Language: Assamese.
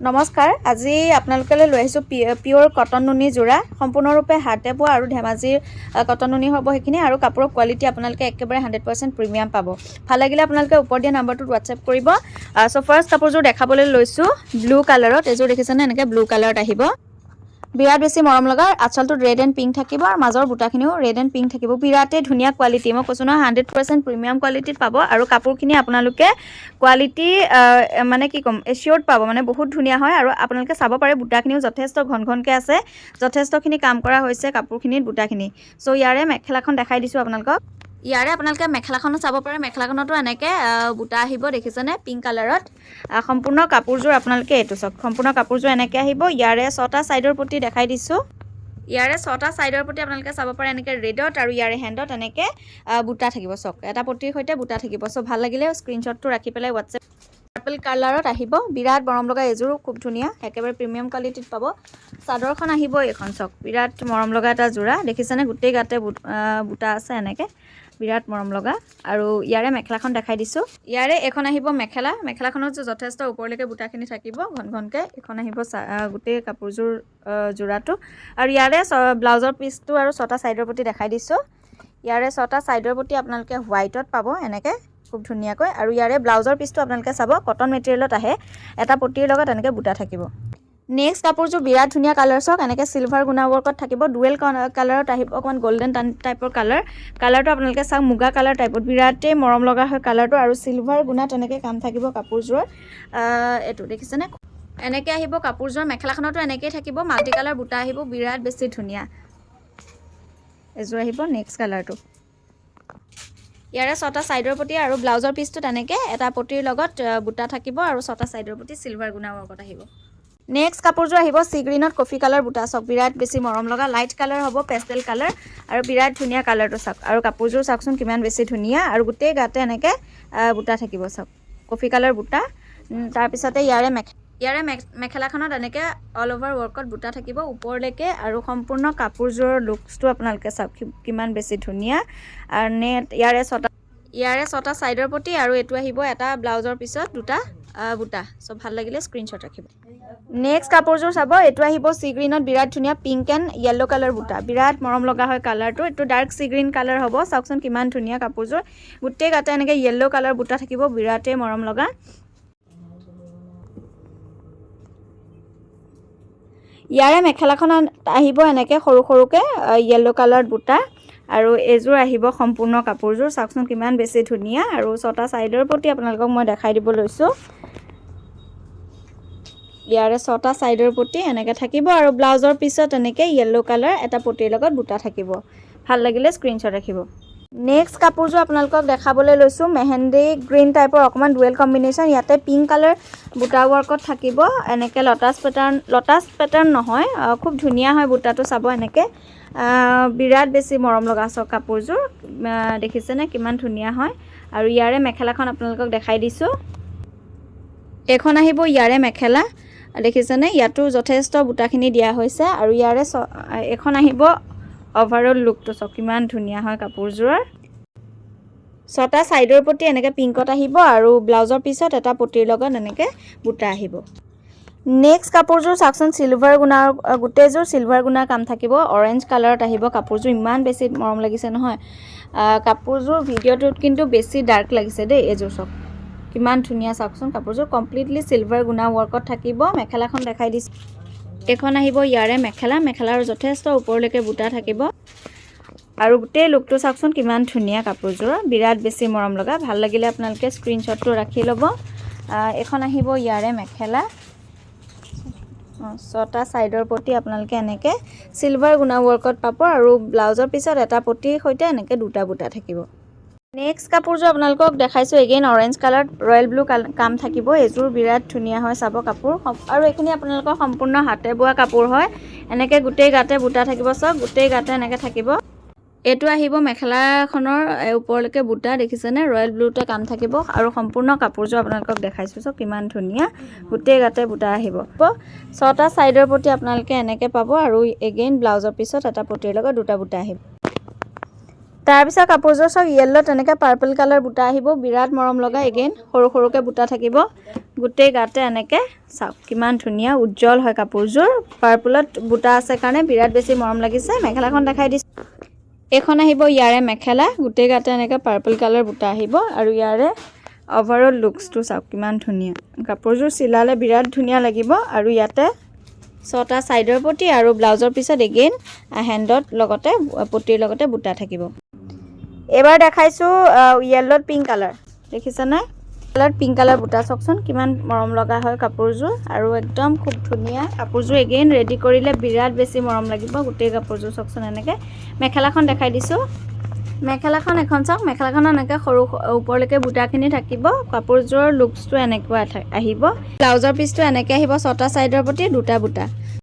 নমস্কাৰ আজি আপোনালোকলৈ লৈ আহিছোঁ পিয়ৰ কটন নুনি যোৰা সম্পূৰ্ণৰূপে হাতে বোৱা আৰু ধেমাজিৰ কটন নুনি হ'ব সেইখিনি আৰু কাপোৰৰ কোৱালিটি আপোনালোকে একেবাৰে 100% প্ৰিমিয়াম পাব ভাল লাগিলে আপোনালোকে ওপৰত দিয়া নাম্বাৰটোত হোৱাটছএপ কৰিব সো ফাৰ্ষ্ট কাপোৰযোৰ দেখাবলৈ লৈছোঁ ব্লু কালাৰত এযোৰ দেখিছেনে এনেকৈ ব্লু কালাৰত আহিব বিৰাট বেছি মৰম লগা আঁচলটোত ৰেড এণ্ড পিংক থাকিব আৰু মাজৰ বুটাখিনিও ৰেড এণ্ড পিংক থাকিব বিৰাটেই ধুনীয়া কোৱালিটি মই কৈছোঁ নহয় 100% প্ৰিমিয়াম কোৱালিটিত পাব আৰু কাপোৰখিনি আপোনালোকে কোৱালিটি মানে কি ক'ম এচিয়ৰ্ড পাব মানে বহুত ধুনীয়া হয় আৰু আপোনালোকে চাব পাৰে বুটাখিনিও যথেষ্ট ঘন ঘনকৈ আছে যথেষ্টখিনি কাম কৰা হৈছে কাপোৰখিনিত বুটাখিনি চ' ইয়াৰে মেখেলাখন দেখাই দিছোঁ আপোনালোকক ইয়াৰে আপোনালোকে মেখেলাখনো চাব পাৰে মেখেলাখনতো এনেকৈ বুটা আহিব দেখিছেনে পিংক কালাৰত সম্পূৰ্ণ কাপোৰযোৰ আপোনালোকে এইটো চাওক সম্পূৰ্ণ কাপোৰযোৰ এনেকৈ আহিব ইয়াৰে 6টা ছাইডৰ প্ৰতি দেখাই দিছোঁ ইয়াৰে 6টা ছাইডৰ প্ৰতি আপোনালোকে চাব পাৰে এনেকৈ ৰেডত আৰু ইয়াৰে হেণ্ডত এনেকৈ বুটা থাকিব চাওক এটা পটিৰ সৈতে বুটা থাকিব চ' ভাল লাগিলে স্ক্ৰীনশ্বটটো ৰাখি পেলাই হোৱাটছএপ পাৰ্পল কালাৰত আহিব বিৰাট মৰম লগা এযোৰো খুব ধুনীয়া একেবাৰে প্ৰিমিয়াম কোৱালিটিত পাব চাদৰখন আহিব এইখন চাওক বিৰাট মৰম লগা এটা যোৰা দেখিছেনে গোটেই গাতে বুটা আছে এনেকৈ বিৰাট মৰম লগা আৰু ইয়াৰে মেখেলাখন দেখাই দিছোঁ ইয়াৰে এখন আহিব মেখেলাখনত যথেষ্ট ওপৰলৈকে বুটাখিনি থাকিব ঘন ঘনকৈ এখন আহিব গোটেই কাপোৰযোৰ যোৰাটো আৰু ইয়াৰে ব্লাউজৰ পিচটো আৰু 6টা ছাইডৰ প্ৰতি দেখাই দিছোঁ ইয়াৰে 6টা ছাইডৰ প্ৰতি আপোনালোকে হোৱাইটত পাব এনেকৈ খুব ধুনীয়াকৈ আৰু ইয়াৰে ব্লাউজৰ পিচটো আপোনালোকে চাব কটন মেটেৰিয়েলত আহে এটা পটিৰ লগত এনেকৈ বুটা থাকিব নেক্সট কাপোৰযোৰ বিৰাট ধুনীয়া কালাৰ চাওক এনেকৈ চিলভাৰ গুণা ৱৰ্কত থাকিব ডুৱেল কালাৰত আহিব অকণমান গল্ডেন টাইপৰ কালাৰটো আপোনালোকে চাওক মুগা কালাৰ টাইপত বিৰাটেই মৰম লগা হয় কালাৰটো আৰু চিলভাৰ গুণা তেনেকৈ কাম থাকিব কাপোৰযোৰৰ এইটো দেখিছেনে এনেকৈ আহিব কাপোৰযোৰ মেখেলাখনতো এনেকৈয়ে থাকিব মাল্টি কালাৰ বুটা আহিব বিৰাট বেছি ধুনীয়া এযোৰ আহিব নেক্সট কালাৰটো ইয়াৰে 6টা ছাইডৰ প্ৰতি আৰু ব্লাউজৰ পিচটো তেনেকৈ এটা পটিৰ লগত বুটা থাকিব আৰু 6টা ছাইডৰ প্ৰতি চিলভাৰ গুণা ৱৰ্কত আহিব নেক্সট কাপোৰযোৰ আহিব চি গ্ৰীণত কফি কালাৰ বুটা চাওক বিৰাট বেছি মৰম লগা লাইট কালাৰ হ'ব পেষ্টেল কালাৰ আৰু বিৰাট ধুনীয়া কালাৰটো চাওক আৰু কাপোৰযোৰ চাওকচোন কিমান বেছি ধুনীয়া আৰু গোটেই গাতে এনেকৈ বুটা থাকিব চাওক কফি কালাৰ বুটা তাৰপিছতে ইয়াৰে মেখেলাখনত এনেকৈ অল অভাৰ ৱৰ্কত বুটা থাকিব ওপৰলৈকে আৰু সম্পূৰ্ণ কাপোৰযোৰৰ লুকছটো আপোনালোকে চাওক কিমান বেছি ধুনীয়া আৰু ইয়াৰে 6টা ছাইডৰ প্ৰতি আৰু এইটো আহিব এটা ব্লাউজৰ পিছত দুটা বুটা চ' ভাল লাগিলে স্ক্ৰীনশ্বট ৰাখিব নেক্সট কাপোৰযোৰ চাব এইটো আহিব চি গ্ৰীণত বিৰাট ধুনীয়া পিংক এণ্ড য়েল্ল' কালাৰ বুটা বিৰাট মৰম লগা হয় কালাৰটো এইটো ডাৰ্ক চি গ্ৰীণ কালাৰ হ'ব চাওকচোন কিমান ধুনীয়া কাপোৰযোৰ গোটেই গাতে এনেকৈ য়েল্ল' কালাৰ বুটা থাকিব বিৰাটেই মৰম লগা ইয়াৰে মেখেলাখন আহিব এনেকৈ সৰু সৰুকৈ য়েল্ল' কালাৰত বুটা আৰু এযোৰ আহিব সম্পূৰ্ণ কাপোৰযোৰ চাওকচোন কিমান বেছি ধুনীয়া আৰু 6টা ছাইডৰ প্ৰতি আপোনালোকক মই দেখাই দিব লৈছোঁ ইয়াৰে 6টা ছাইডৰ প্ৰতি এনেকৈ থাকিব আৰু ব্লাউজৰ পিছত এনেকৈ য়েল্ল' কালাৰ এটা পটিৰ লগত বুটা থাকিব ভাল লাগিলে স্ক্ৰীনশ্বট ৰাখিব নেক্সট কাপোৰযোৰ আপোনালোকক দেখাবলৈ লৈছোঁ মেহেন্দি গ্ৰীণ টাইপৰ অকণমান ডুৱেল কম্বিনেশ্যন ইয়াতে পিংক কালাৰ বুটা ৱৰ্কত থাকিব এনেকৈ লটাছ পেটাৰ্ণ নহয় খুব ধুনীয়া হয় বুটাটো চাব এনেকৈ বিৰাট বেছি মৰম লগা চাওক কাপোৰযোৰ দেখিছেনে কিমান ধুনীয়া হয় আৰু ইয়াৰে মেখেলাখন আপোনালোকক দেখাই দিছোঁ এইখন আহিব ইয়াৰে মেখেলা দেখিছেনে ইয়াতো যথেষ্ট বুটাখিনি দিয়া হৈছে আৰু ইয়াৰে এখন আহিব অভাৰঅল লুকটো চাওক কিমান ধুনীয়া হয় কাপোৰযোৰৰ 6টা ছাইডৰ প্ৰতি এনেকৈ পিংকত আহিব আৰু ব্লাউজৰ পিছত এটা পটিৰ লগত এনেকৈ বুটা আহিব নেক্সট কাপোৰযোৰ চাওকচোন চিলভাৰ গুণাৰ গোটেইযোৰ চিলভাৰ গুণাৰ কাম থাকিব অৰেঞ্জ কালাৰত আহিব কাপোৰযোৰ ইমান বেছি মৰম লাগিছে নহয় কাপোৰযোৰ ভিডিঅ'টোত কিন্তু বেছি ডাৰ্ক লাগিছে দেই এইযোৰ চাওক কিমান ধুনীয়া চাওকচোন কাপোৰযোৰ কমপ্লিটলি চিলভাৰ গুণা ৱৰ্কত থাকিব মেখেলাখন দেখাই দিছোঁ এইখন আহিব ইয়াৰে মেখেলাৰ যথেষ্ট ওপৰলৈকে বুটা থাকিব আৰু গোটেই লুকটো চাওকচোন কিমান ধুনীয়া কাপোৰযোৰ বিৰাট বেছি মৰম লগা ভাল লাগিলে আপোনালোকে স্ক্ৰীনশ্বটটো ৰাখি ল'ব এইখন আহিব ইয়াৰে মেখেলা 6টা ছাইডৰ প্ৰতি আপোনালোকে এনেকৈ চিলভাৰ গুণা ৱৰ্কত পাব আৰু ব্লাউজৰ পিছত এটা পটিৰ সৈতে এনেকৈ দুটা বুটা থাকিব নেক্সট কাপোৰযোৰ আপোনালোকক দেখাইছোঁ এগেইন অৰেঞ্জ কালাৰত ৰয়েল ব্লু কাম থাকিব এইযোৰ বিৰাট ধুনীয়া হয় চাব কাপোৰ আৰু এইখিনি আপোনালোকৰ সম্পূৰ্ণ হাতে বোৱা কাপোৰ হয় এনেকৈ গোটেই গাতে বুটা থাকিব চাওক গোটেই গাতে এনেকৈ থাকিব এইটো আহিব মেখেলাখনৰ ওপৰলৈকে বুটা দেখিছেনে ৰয়েল ব্লুতে কাম থাকিব আৰু সম্পূৰ্ণ কাপোৰযোৰ আপোনালোকক দেখাইছোঁ চাওক কিমান ধুনীয়া গোটেই গাতে বুটা আহিব 6টা ছাইডৰ প্ৰতি আপোনালোকে এনেকৈ পাব আৰু এগেইন ব্লাউজৰ পিছত এটা পটিৰ লগত দুটা বুটা আহিব তাৰপিছত কাপোৰযোৰ চাওক য়েল্ল' তেনেকৈ পাৰ্পল কালাৰ বুটা আহিব বিৰাট মৰম লগা এগেইন সৰু সৰুকৈ বুটা থাকিব গোটেই গাতে এনেকৈ চাওক কিমান ধুনীয়া উজ্জ্বল হয় কাপোৰযোৰ পাৰ্পলত বুটা আছে কাৰণে বিৰাট বেছি মৰম লাগিছে মেখেলাখন দেখাই দিছোঁ এইখন আহিব ইয়াৰে মেখেলা গোটেই গাতে এনেকৈ পাৰ্পল কালাৰ বুটা আহিব আৰু ইয়াৰে অভাৰঅল লুকছটো চাওক কিমান ধুনীয়া কাপোৰযোৰ চিলালে বিৰাট ধুনীয়া লাগিব আৰু ইয়াতে 6টা ছাইডৰ পটি আৰু ব্লাউজৰ পিছত এগেইন হেণ্ডত লগতে পটিৰ লগতে বুটা থাকিব এবাৰ দেখাইছোঁ য়েল্লত পিংক কালাৰ দেখিছেনে কালাৰ পিংক কালাৰ বুটা চাওকচোন কিমান মৰম লগা হয় কাপোৰযোৰ আৰু একদম খুব ধুনীয়া কাপোৰযোৰ এগেইন ৰেডি কৰিলে বিৰাট বেছি মৰম লাগিব গোটেই কাপোৰযোৰ চাওকচোন এনেকৈ মেখেলাখন দেখাই দিছোঁ মেখেলাখন এখন চাওক মেখেলাখনত এনেকৈ সৰু ওপৰলৈকে বুটাখিনি থাকিব কাপোৰযোৰৰ লুকছটো এনেকুৱা আহিব ব্লাউজৰ পিচটো এনেকৈ আহিব 6টা ছাইডৰ প্ৰতি 2টা বুটা